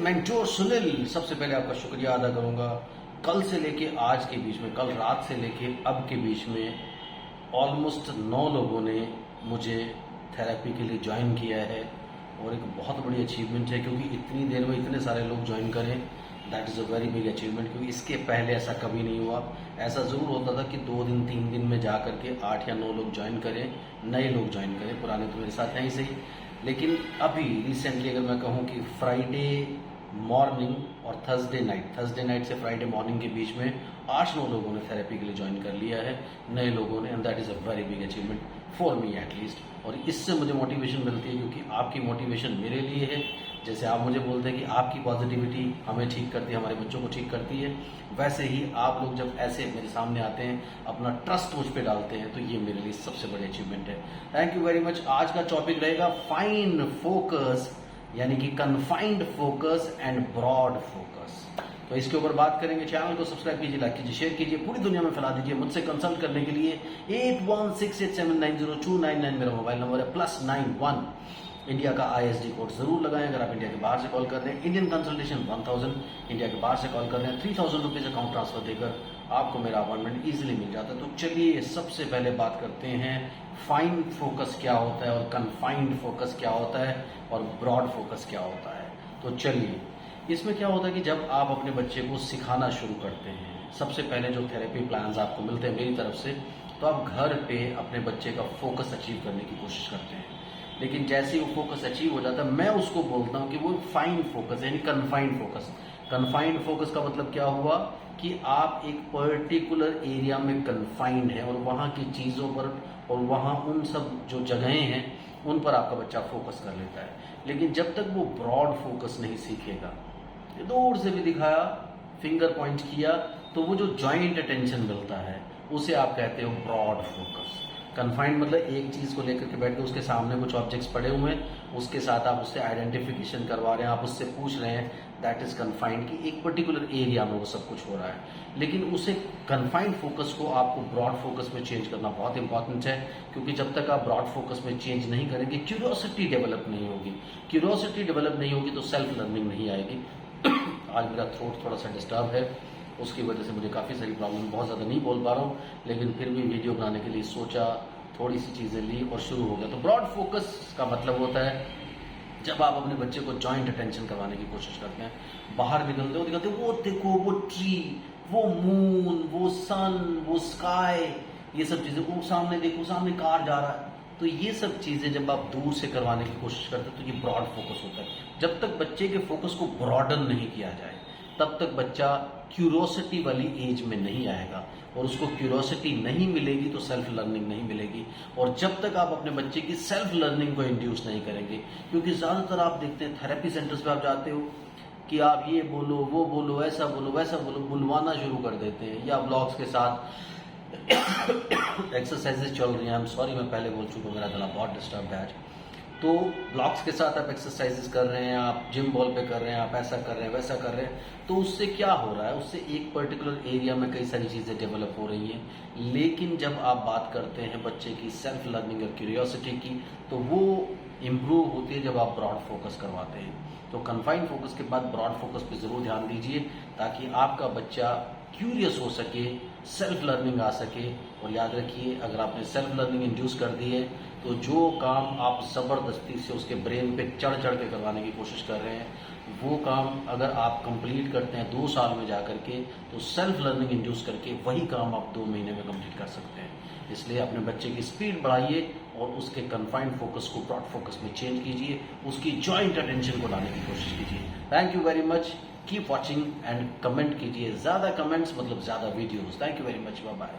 Mentor Sunil, सबसे पहले आपका शुक्रिया अदा करूंगा। कल से लेके आज के बीच में, कल रात से लेके अब के बीच में ऑलमोस्ट 9 लोगों ने मुझे थेरेपी के लिए ज्वाइन किया है और एक बहुत बड़ी अचीवमेंट है, क्योंकि इतनी देर में इतने सारे लोग ज्वाइन करें, that is a very big achievement. क्योंकि इसके पहले ऐसा कभी नहीं हुआ। ऐसा ज़रूर होता था कि 2 दिन 3 दिन में जा करके 8 या 9 लोग ज्वाइन करें, नए लोग ज्वाइन करें, पुराने तो मेरे साथ हैं ही सही। लेकिन अभी रिसेंटली अगर मैं कहूँ कि फ्राइडे मॉर्निंग और थर्सडे नाइट से फ्राइडे मॉर्निंग के बीच में 8-9 लोगों ने थेरेपी के लिए ज्वाइन कर लिया है, नए लोगों ने, and that is a very big achievement for me at least. और इससे मुझे मोटिवेशन मिलती है, क्योंकि आपकी मोटिवेशन मेरे लिए है। जैसे आप मुझे बोलते हैं कि आपकी पॉजिटिविटी हमें ठीक करती है, हमारे बच्चों को ठीक करती है, वैसे ही आप लोग जब ऐसे मेरे सामने आते हैं, अपना ट्रस्ट मुझ पे डालते हैं, तो ये मेरे लिए सबसे बड़ी अचीवमेंट है। Thank you very much. आज का टॉपिक रहेगा फाइन फोकस, यानी कि confined focus and broad focus. तो इसके ऊपर बात करेंगे। चैनल को सब्सक्राइब कीजिए, लाइक कीजिए, शेयर कीजिए, पूरी दुनिया में फैला दीजिए। मुझसे कंसल्ट करने के लिए 8168790299 मेरा मोबाइल नंबर है, +91 इंडिया का ISD कोड जरूर लगाएं। अगर आप इंडिया के बाहर से कॉल कर रहे हैं, इंडियन कंसल्टेशन 1000, इंडिया के बाहर से कॉल कर रहे हैं 3000 रुपीज अकाउंट ट्रांसफर देकर आपको मेरा अपॉइंटमेंट इजीली मिल जाता है। तो चलिए सबसे पहले बात करते हैं फाइन फोकस क्या होता है, और कन्फाइंड फोकस क्या होता है, और ब्रॉड फोकस क्या होता है। तो चलिए, इसमें क्या होता है कि जब आप अपने बच्चे को सिखाना शुरू करते हैं, सबसे पहले जो थेरेपी प्लान्स आपको मिलते हैं मेरी तरफ से, तो आप घर पे अपने बच्चे का फोकस अचीव करने की कोशिश करते हैं। लेकिन जैसे ही वो फोकस अचीव हो जाता है, मैं उसको बोलता हूँ कि वो फाइन फोकस यानी कन्फाइंड फोकस। कन्फाइंड फोकस का मतलब क्या हुआ कि आप एक पर्टिकुलर एरिया में कन्फाइंड है, और वहाँ की चीज़ों पर और वहाँ उन सब जो जगहें हैं उन पर आपका बच्चा फोकस कर लेता है। लेकिन जब तक वो ब्रॉड फोकस नहीं सीखेगा, दूर से भी दिखाया, फिंगर पॉइंट किया, तो वो जो जॉइंट अटेंशन मिलता है उसे आप कहते हो ब्रॉड फोकस। कन्फाइंड मतलब एक चीज को लेकर के बैठ के उसके सामने कुछ ऑब्जेक्ट्स पड़े हुए हैं, उसके साथ आप उससे आइडेंटिफिकेशन करवा रहे हैं, आप उससे पूछ रहे हैं, दैट इज कन्फाइंड कि एक पर्टिकुलर एरिया में वो सब कुछ हो रहा है। लेकिन उसे कन्फाइंड फोकस को आपको ब्रॉड फोकस में चेंज करना बहुत इंपॉर्टेंट है, क्योंकि जब तक आप ब्रॉड फोकस में चेंज नहीं करेंगे, क्यूरियोसिटी डेवलप नहीं होगी। क्यूरियोसिटी डेवलप नहीं होगी तो सेल्फ लर्निंग नहीं आएगी। आज मेरा थ्रोट थोड़ा सा डिस्टर्ब है, उसकी वजह से मुझे काफ़ी सारी प्रॉब्लम, बहुत ज़्यादा नहीं बोल पा रहा हूँ, लेकिन फिर भी वीडियो बनाने के लिए सोचा, थोड़ी सी चीज़ें ली और शुरू हो गया। तो ब्रॉड फोकस का मतलब होता है जब आप अपने बच्चे को जॉइंट अटेंशन करवाने की कोशिश करते हैं, बाहर निकलते हो, दिखाते वो देखो, वो ट्री, वो मून, वो सन, वो स्काई, ये सब चीज़ें, वो सामने देखो, सामने कार जा रहा है। तो ये सब चीज़ें जब आप दूर से करवाने की कोशिश करते हो तो ये ब्रॉड फोकस होता है। जब तक बच्चे के फोकस को ब्रॉडन नहीं किया जाए, तब तक बच्चा क्यूरोसिटी वाली एज में नहीं आएगा, और उसको क्यूरोसिटी नहीं मिलेगी तो सेल्फ लर्निंग नहीं मिलेगी। और जब तक आप अपने बच्चे की सेल्फ लर्निंग को इंड्यूस नहीं करेंगे, क्योंकि ज़्यादातर आप देखते हैं थेरेपी सेंटर्स पे आप जाते हो कि आप ये बोलो, वो बोलो, ऐसा बोलो, वैसा बोलो, बुलवाना शुरू कर देते हैं, या ब्लॉग्स के साथ एक्सरसाइजेज चल रही हैं। आई एम सॉरी, मैं पहले बोल चुका हूँ, मेरा गला बहुत डिस्टर्ब है आज। तो ब्लॉक्स के साथ आप एक्सरसाइजेस कर रहे हैं, आप जिम बॉल पे कर रहे हैं, आप ऐसा कर रहे हैं, वैसा कर रहे हैं, तो उससे क्या हो रहा है, उससे एक पर्टिकुलर एरिया में कई सारी चीज़ें डेवलप हो रही हैं। लेकिन जब आप बात करते हैं बच्चे की सेल्फ लर्निंग और क्यूरियोसिटी की, तो वो इम्प्रूव होती है जब आप ब्रॉड फोकस करवाते हैं। तो कन्फाइंड फोकस के बाद ब्रॉड फोकस पे ज़रूर ध्यान दीजिए, ताकि आपका बच्चा क्यूरियस हो सके, सेल्फ लर्निंग आ सके। और याद रखिए, अगर आपने सेल्फ लर्निंग इंड्यूस कर दी है, तो जो काम आप ज़बरदस्ती से उसके ब्रेन पे चढ़ के करवाने की कोशिश कर रहे हैं, वो काम अगर आप कंप्लीट करते हैं 2 साल में जा करके, तो सेल्फ लर्निंग इंड्यूस करके वही काम आप 2 महीने में कंप्लीट कर सकते हैं। इसलिए अपने बच्चे की स्पीड बढ़ाइए और उसके कन्फाइंड फोकस को ब्रॉड फोकस में चेंज कीजिए, उसकी जॉइंट अटेंशन को लाने की कोशिश कीजिए। Thank you very much, keep watching and comment कीजिए, ज़्यादा कमेंट्स मतलब ज़्यादा videos. Thank you very much, bye bye.